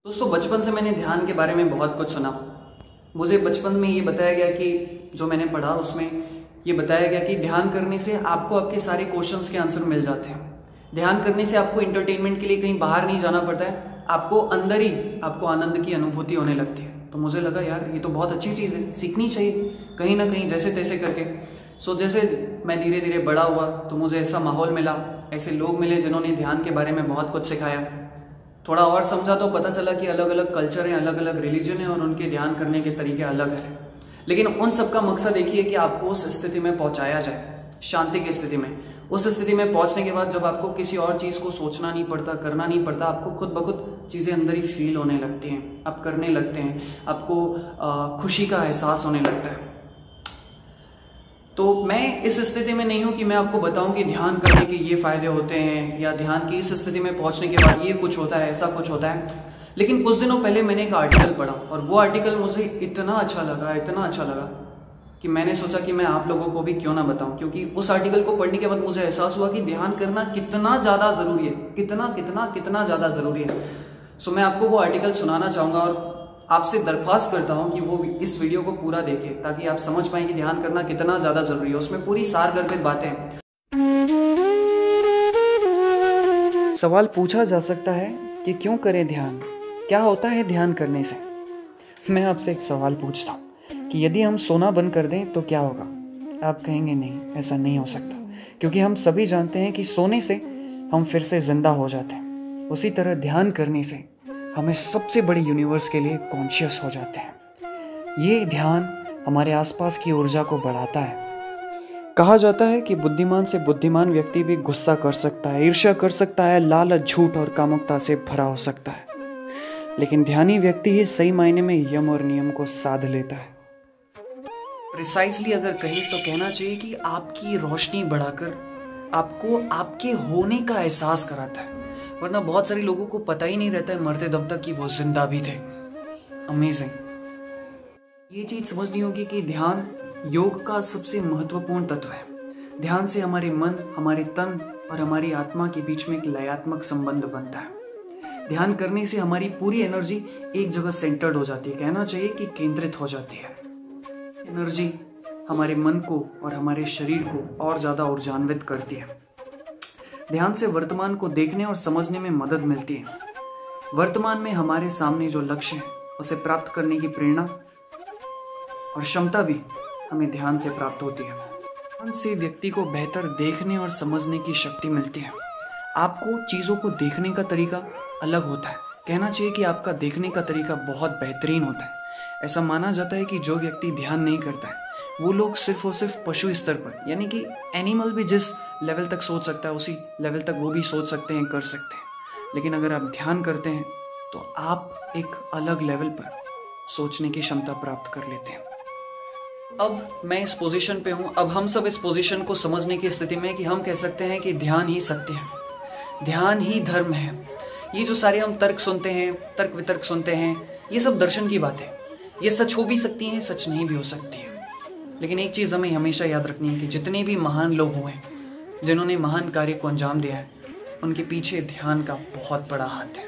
दोस्तों, बचपन से मैंने ध्यान के बारे में बहुत कुछ सुना। मुझे बचपन में ये बताया गया कि जो मैंने पढ़ा उसमें ये बताया गया कि ध्यान करने से आपको आपके सारे क्वेश्चंस के आंसर मिल जाते हैं। ध्यान करने से आपको एंटरटेनमेंट के लिए कहीं बाहर नहीं जाना पड़ता है, आपको अंदर ही आपको आनंद की अनुभूति होने लगती है। तो मुझे लगा यार ये तो बहुत अच्छी चीज़ है, सीखनी चाहिए कहीं ना कहीं जैसे तैसे करके। जैसे मैं धीरे धीरे बड़ा हुआ तो मुझे ऐसा माहौल मिला, ऐसे लोग मिले जिन्होंने ध्यान के बारे में बहुत कुछ सिखाया। थोड़ा और समझा तो पता चला कि अलग अलग कल्चर हैं, अलग अलग रिलीजन है और उनके ध्यान करने के तरीके अलग हैं। लेकिन उन सबका मकसद एक ही है कि आपको उस स्थिति में पहुंचाया जाए, शांति की स्थिति में। उस स्थिति में पहुंचने के बाद जब आपको किसी और चीज़ को सोचना नहीं पड़ता, करना नहीं पड़ता, आपको खुद ब खुद चीज़ें अंदर ही फील होने लगती हैं, आप करने लगते हैं, आपको खुशी का एहसास होने लगता है। तो मैं इस स्थिति में नहीं हूं कि मैं आपको बताऊं कि ध्यान करने के ये फायदे होते हैं या ध्यान की इस स्थिति में पहुंचने के बाद ये कुछ होता है, ऐसा कुछ होता है। लेकिन कुछ दिनों पहले मैंने एक आर्टिकल पढ़ा और वो आर्टिकल मुझे इतना अच्छा लगा कि मैंने सोचा कि मैं आप लोगों को भी क्यों ना बताऊं, क्योंकि उस आर्टिकल को पढ़ने के बाद मुझे एहसास हुआ कि ध्यान करना कितना ज़्यादा ज़रूरी है, कितना ज़्यादा ज़रूरी है। मैं आपको वो आर्टिकल सुनाना चाहूँगा और आपसे दरख्वास्त करता हूं कि वो इस वीडियो को पूरा देखें ताकि आप समझ पाएं कि ध्यान करना कितना ज्यादा जरूरी है। उसमें पूरी सारगर्भित बातें हैं। सवाल पूछा जा सकता है कि क्यों करें ध्यान, क्या होता है ध्यान करने से। मैं आपसे एक सवाल पूछता हूँ कि यदि हम सोना बंद कर दें तो क्या होगा। आप कहेंगे नहीं, ऐसा नहीं हो सकता, क्योंकि हम सभी जानते हैं कि सोने से हम फिर से जिंदा हो जाते हैं। उसी तरह ध्यान करने से हमें सबसे बड़ी यूनिवर्स के लिए कॉन्शियस हो जाते हैं। ये ध्यान हमारे आसपास की ऊर्जा को बढ़ाता है। कहा जाता है कि बुद्धिमान से बुद्धिमान व्यक्ति भी गुस्सा कर सकता है, ईर्ष्या कर सकता है, लालच, झूठ और कामुकता से भरा हो सकता है, लेकिन ध्यानी व्यक्ति ही सही मायने में यम और नियम को साध लेता है। प्रिसाइजली अगर कहें तो कहना चाहिए कि आपकी रोशनी बढ़ाकर आपको आपके होने का एहसास कराता है। वरना बहुत सारे लोगों को पता ही नहीं रहता है मरते दम तक कि वो जिंदा भी थे। अमेजिंग। ये चीज समझनी होगी कि ध्यान योग का सबसे महत्वपूर्ण तत्व है। ध्यान से हमारे मन, हमारे तन और हमारी आत्मा के बीच में एक लयात्मक संबंध बनता है। ध्यान करने से हमारी पूरी एनर्जी एक जगह सेंटर्ड हो जाती है, कहना चाहिए कि केंद्रित हो जाती है। एनर्जी हमारे मन को और हमारे शरीर को और ज्यादा ऊर्जान्वित करती है। ध्यान से वर्तमान को देखने और समझने में मदद मिलती है। वर्तमान में हमारे सामने जो लक्ष्य है उसे प्राप्त करने की प्रेरणा और क्षमता भी हमें ध्यान से प्राप्त होती है। ध्यान से व्यक्ति को बेहतर देखने और समझने की शक्ति मिलती है। आपको चीज़ों को देखने का तरीका अलग होता है, कहना चाहिए कि आपका देखने का तरीका बहुत बेहतरीन होता है। ऐसा माना जाता है कि जो व्यक्ति ध्यान नहीं करता है वो लोग सिर्फ और सिर्फ पशु स्तर पर, यानी कि एनिमल भी जिस लेवल तक सोच सकता है उसी लेवल तक वो भी सोच सकते हैं, कर सकते हैं। लेकिन अगर आप ध्यान करते हैं तो आप एक अलग लेवल पर सोचने की क्षमता प्राप्त कर लेते हैं। अब मैं इस पोजीशन पे हूँ, अब हम सब इस पोजीशन को समझने की स्थिति में कि हम कह सकते हैं कि ध्यान ही सत्य है, ध्यान ही धर्म है। ये जो सारे हम तर्क सुनते हैं, तर्क वितर्क सुनते हैं, ये सब दर्शन की बात है। ये सच हो भी सकती हैं, सच नहीं भी हो सकती हैं। लेकिन एक चीज़ हमें हमेशा याद रखनी है कि जितने भी महान लोग हुए, जिन्होंने महान कार्य को अंजाम दिया है, उनके पीछे ध्यान का बहुत बड़ा हाथ है।